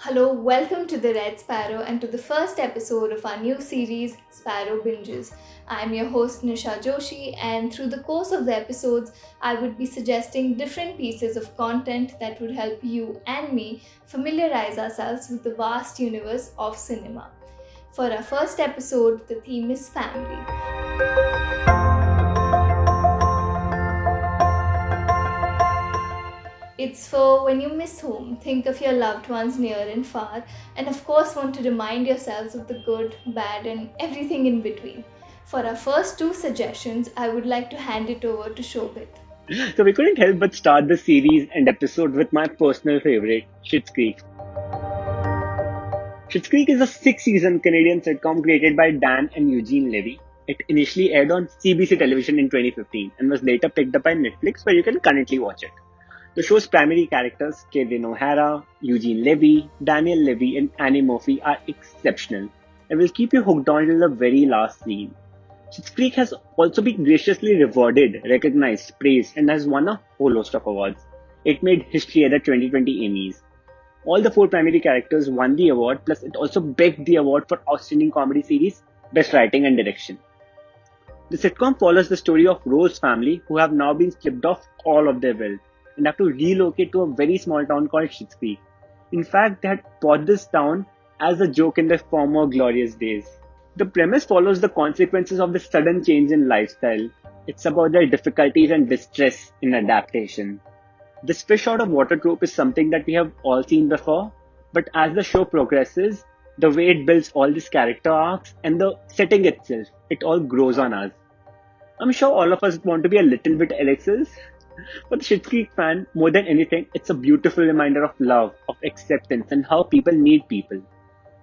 Hello, welcome to the Red Sparrow and to the first episode of our new series, Sparrow Binges. I'm your host Nisha Joshi, and through the course of the episodes, I would be suggesting different pieces of content that would help you and me familiarize ourselves with the vast universe of cinema. For our first episode, the theme is family. It's for when you miss home, think of your loved ones near and far, and of course, want to remind yourselves of the good, bad, and everything in between. For our first two suggestions, I would like to hand it over to Shobit. So we couldn't help but start the series and episode with my personal favorite, Schitt's Creek. Schitt's Creek is a six-season Canadian sitcom created by Dan and Eugene Levy. It initially aired on CBC television in 2015 and was later picked up by Netflix, where you can currently watch it. The show's primary characters, Kevin O'Hara, Eugene Levy, Daniel Levy, and Annie Murphy, are exceptional and will keep you hooked on till the very last scene. Schitt's Creek has also been graciously rewarded, recognized, praised, and has won a whole host of awards. It made history at the 2020 Emmys. All the four primary characters won the award, plus it also begged the award for Outstanding Comedy Series, Best Writing and Direction. The sitcom follows the story of Rose's family, who have now been stripped of all of their wealth and have to relocate to a very small town called Schitt's Creek. In fact, they had bought this town as a joke in their former glorious days. The premise follows the consequences of this sudden change in lifestyle. It's about their difficulties and distress in adaptation. This fish out of water trope is something that we have all seen before, but as the show progresses, the way it builds all these character arcs and the setting itself, it all grows on us. I'm sure all of us want to be a little bit Alexis. For the Schitt's Creek fan, more than anything, it's a beautiful reminder of love, of acceptance, and how people need people.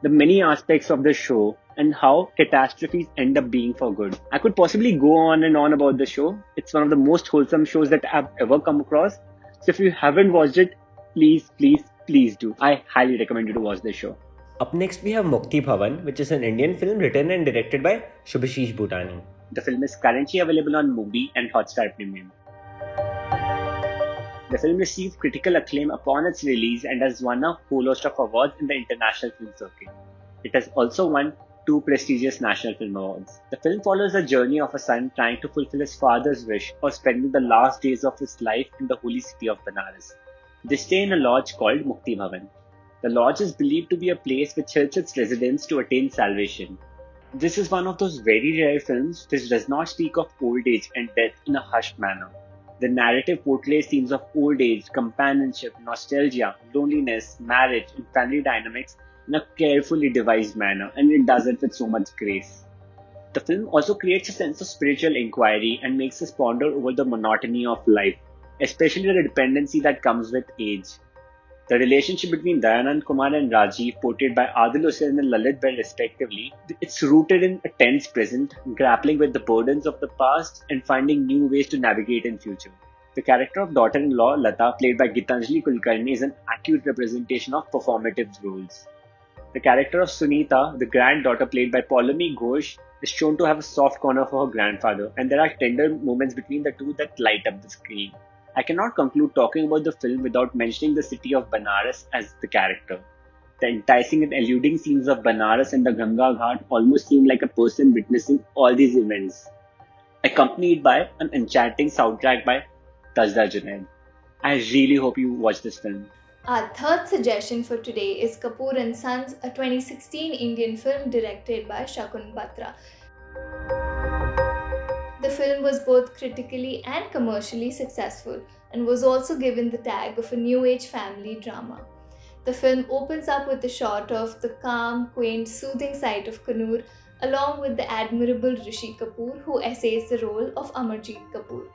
The many aspects of the show, and how catastrophes end up being for good. I could possibly go on and on about the show. It's one of the most wholesome shows that I've ever come across. So if you haven't watched it, please do. I highly recommend you to watch this show. Up next, we have Mukti Bhavan, which is an Indian film written and directed by Shubhashish Bhutani. The film is currently available on Mubi and Hotstar Premium. The film received critical acclaim upon its release and has won a whole host of awards in the international film circuit. It has also won two prestigious national film awards. The film follows the journey of a son trying to fulfill his father's wish of spending the last days of his life in the holy city of Benares. They stay in a lodge called Mukti Bhavan. The lodge is believed to be a place which helps its residents to attain salvation. This is one of those very rare films which does not speak of old age and death in a hushed manner. The narrative portrays themes of old age, companionship, nostalgia, loneliness, marriage, and family dynamics in a carefully devised manner, and it does it with so much grace. The film also creates a sense of spiritual inquiry and makes us ponder over the monotony of life, especially the dependency that comes with age. The relationship between Dayanand Kumar and Rajiv, portrayed by Adil Hussain and Lalit Bell respectively, it's rooted in a tense present, grappling with the burdens of the past and finding new ways to navigate in future. The character of daughter-in-law Lata, played by Gitanjali Kulkarni, is an accurate representation of performative roles. The character of Sunita, the granddaughter played by Paulami Ghosh, is shown to have a soft corner for her grandfather, and there are tender moments between the two that light up the screen. I cannot conclude talking about the film without mentioning the city of Benares as the character. The enticing and eluding scenes of Benares and the Ganga Ghat almost seem like a person witnessing all these events, accompanied by an enchanting soundtrack by Tajda Junaid. I really hope you watch this film. Our third suggestion for today is Kapoor and Sons, a 2016 Indian film directed by Shakun Batra. The film was both critically and commercially successful and was also given the tag of a new age family drama. The film opens up with a shot of the calm, quaint, soothing sight of Kannur, along with the admirable Rishi Kapoor, who essays the role of Amarjeet Kapoor.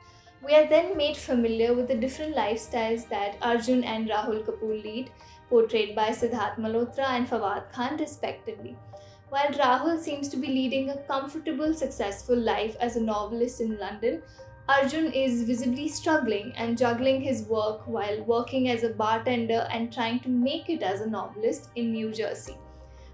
We are then made familiar with the different lifestyles that Arjun and Rahul Kapoor lead, portrayed by Siddharth Malhotra and Fawad Khan respectively. While Rahul seems to be leading a comfortable, successful life as a novelist in London, Arjun is visibly struggling and juggling his work while working as a bartender and trying to make it as a novelist in New Jersey.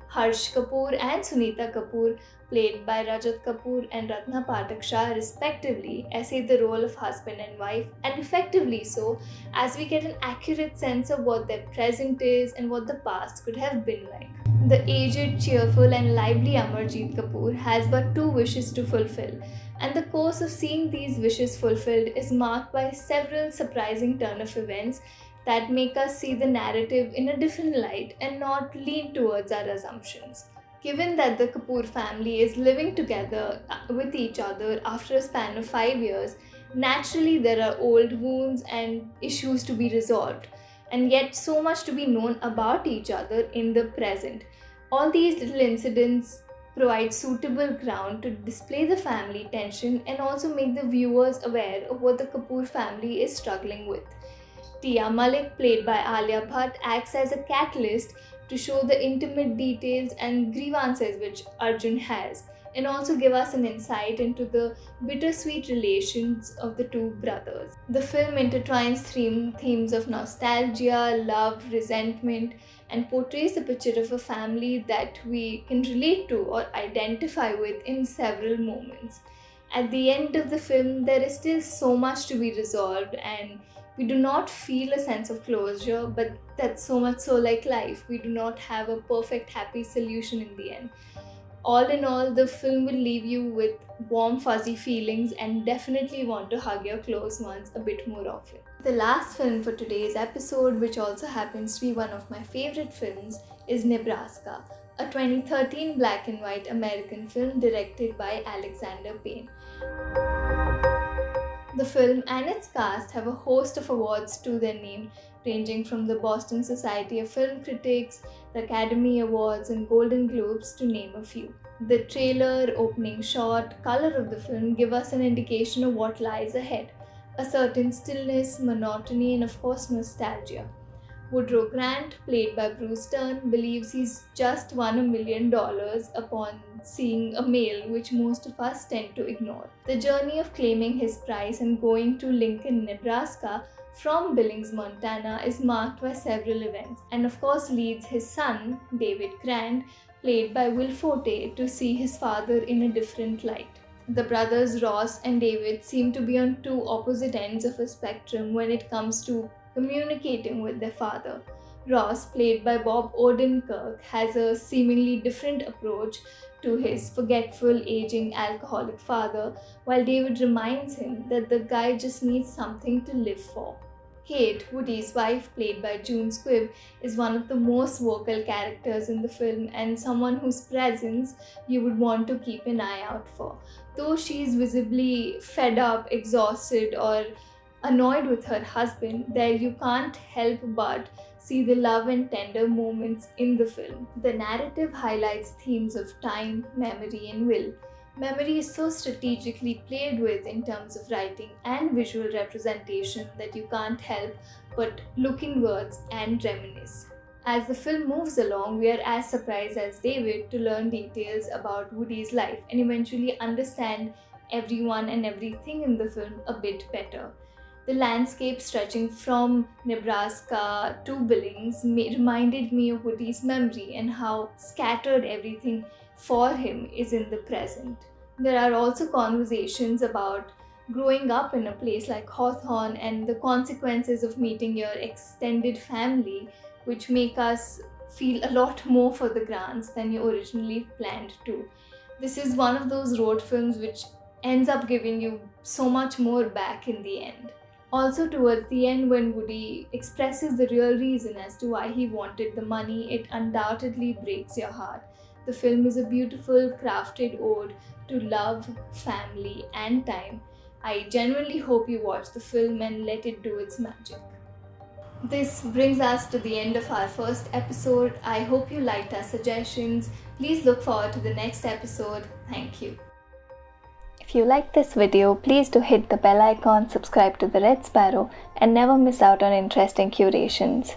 Harsh Kapoor and Sunita Kapoor, played by Rajat Kapoor and Ratna Pathak Shah respectively, essay the role of husband and wife, and effectively so, as we get an accurate sense of what their present is and what the past could have been like. The aged, cheerful, and lively Amarjeet Kapoor has but two wishes to fulfill, and the course of seeing these wishes fulfilled is marked by several surprising turn of events that make us see the narrative in a different light and not lean towards our assumptions. Given that the Kapoor family is living together with each other after a span of 5 years, naturally there are old wounds and issues to be resolved, and yet so much to be known about each other in the present. All these little incidents provide suitable ground to display the family tension and also make the viewers aware of what the Kapoor family is struggling with. Tia Malik, played by Alia Bhatt, acts as a catalyst to show the intimate details and grievances which Arjun has, and also give us an insight into the bittersweet relations of the two brothers. The film intertwines themes of nostalgia, love, resentment, and portrays a picture of a family that we can relate to or identify with in several moments. At the end of the film, there is still so much to be resolved, and we do not feel a sense of closure, but that's so much so like life. We do not have a perfect, happy solution in the end. All in all, the film will leave you with warm, fuzzy feelings and definitely want to hug your close ones a bit more often. The last film for today's episode, which also happens to be one of my favorite films, is Nebraska, a 2013 black and white American film directed by Alexander Payne. The film and its cast have a host of awards to their name, ranging from the Boston Society of Film Critics, the Academy Awards, and Golden Globes, to name a few. The trailer, opening shot, color of the film give us an indication of what lies ahead: a certain stillness, monotony, and of course nostalgia. Woodrow Grant, played by Bruce Dern, believes he's just won $1 million upon seeing a mail, which most of us tend to ignore. The journey of claiming his prize and going to Lincoln, Nebraska from Billings, Montana is marked by several events, and of course leads his son, David Grant, played by Will Forte, to see his father in a different light. The brothers Ross and David seem to be on two opposite ends of a spectrum when it comes to communicating with their father. Ross, played by Bob Odenkirk, has a seemingly different approach to his forgetful, aging, alcoholic father, while David reminds him that the guy just needs something to live for. Kate, Woody's wife, played by June Squibb, is one of the most vocal characters in the film and someone whose presence you would want to keep an eye out for. Though she is visibly fed up, exhausted, or annoyed with her husband, there you can't help but see the love and tender moments in the film. The narrative highlights themes of time, memory, and will. Memory is so strategically played with in terms of writing and visual representation that you can't help but look inwards and reminisce. As the film moves along, we are as surprised as David to learn details about Woody's life and eventually understand everyone and everything in the film a bit better. The landscape stretching from Nebraska to Billings reminded me of Woody's memory and how scattered everything for him is in the present. There are also conversations about growing up in a place like Hawthorne and the consequences of meeting your extended family, which make us feel a lot more for the Grants than you originally planned to. This is one of those road films which ends up giving you so much more back in the end. Also, towards the end, when Woody expresses the real reason as to why he wanted the money, it undoubtedly breaks your heart. The film is a beautiful, crafted ode to love, family, and time. I genuinely hope you watch the film and let it do its magic. This brings us to the end of our first episode. I hope you liked our suggestions. Please look forward to the next episode. Thank you. If you liked this video, please do hit the bell icon, subscribe to the Red Sparrow, and never miss out on interesting curations.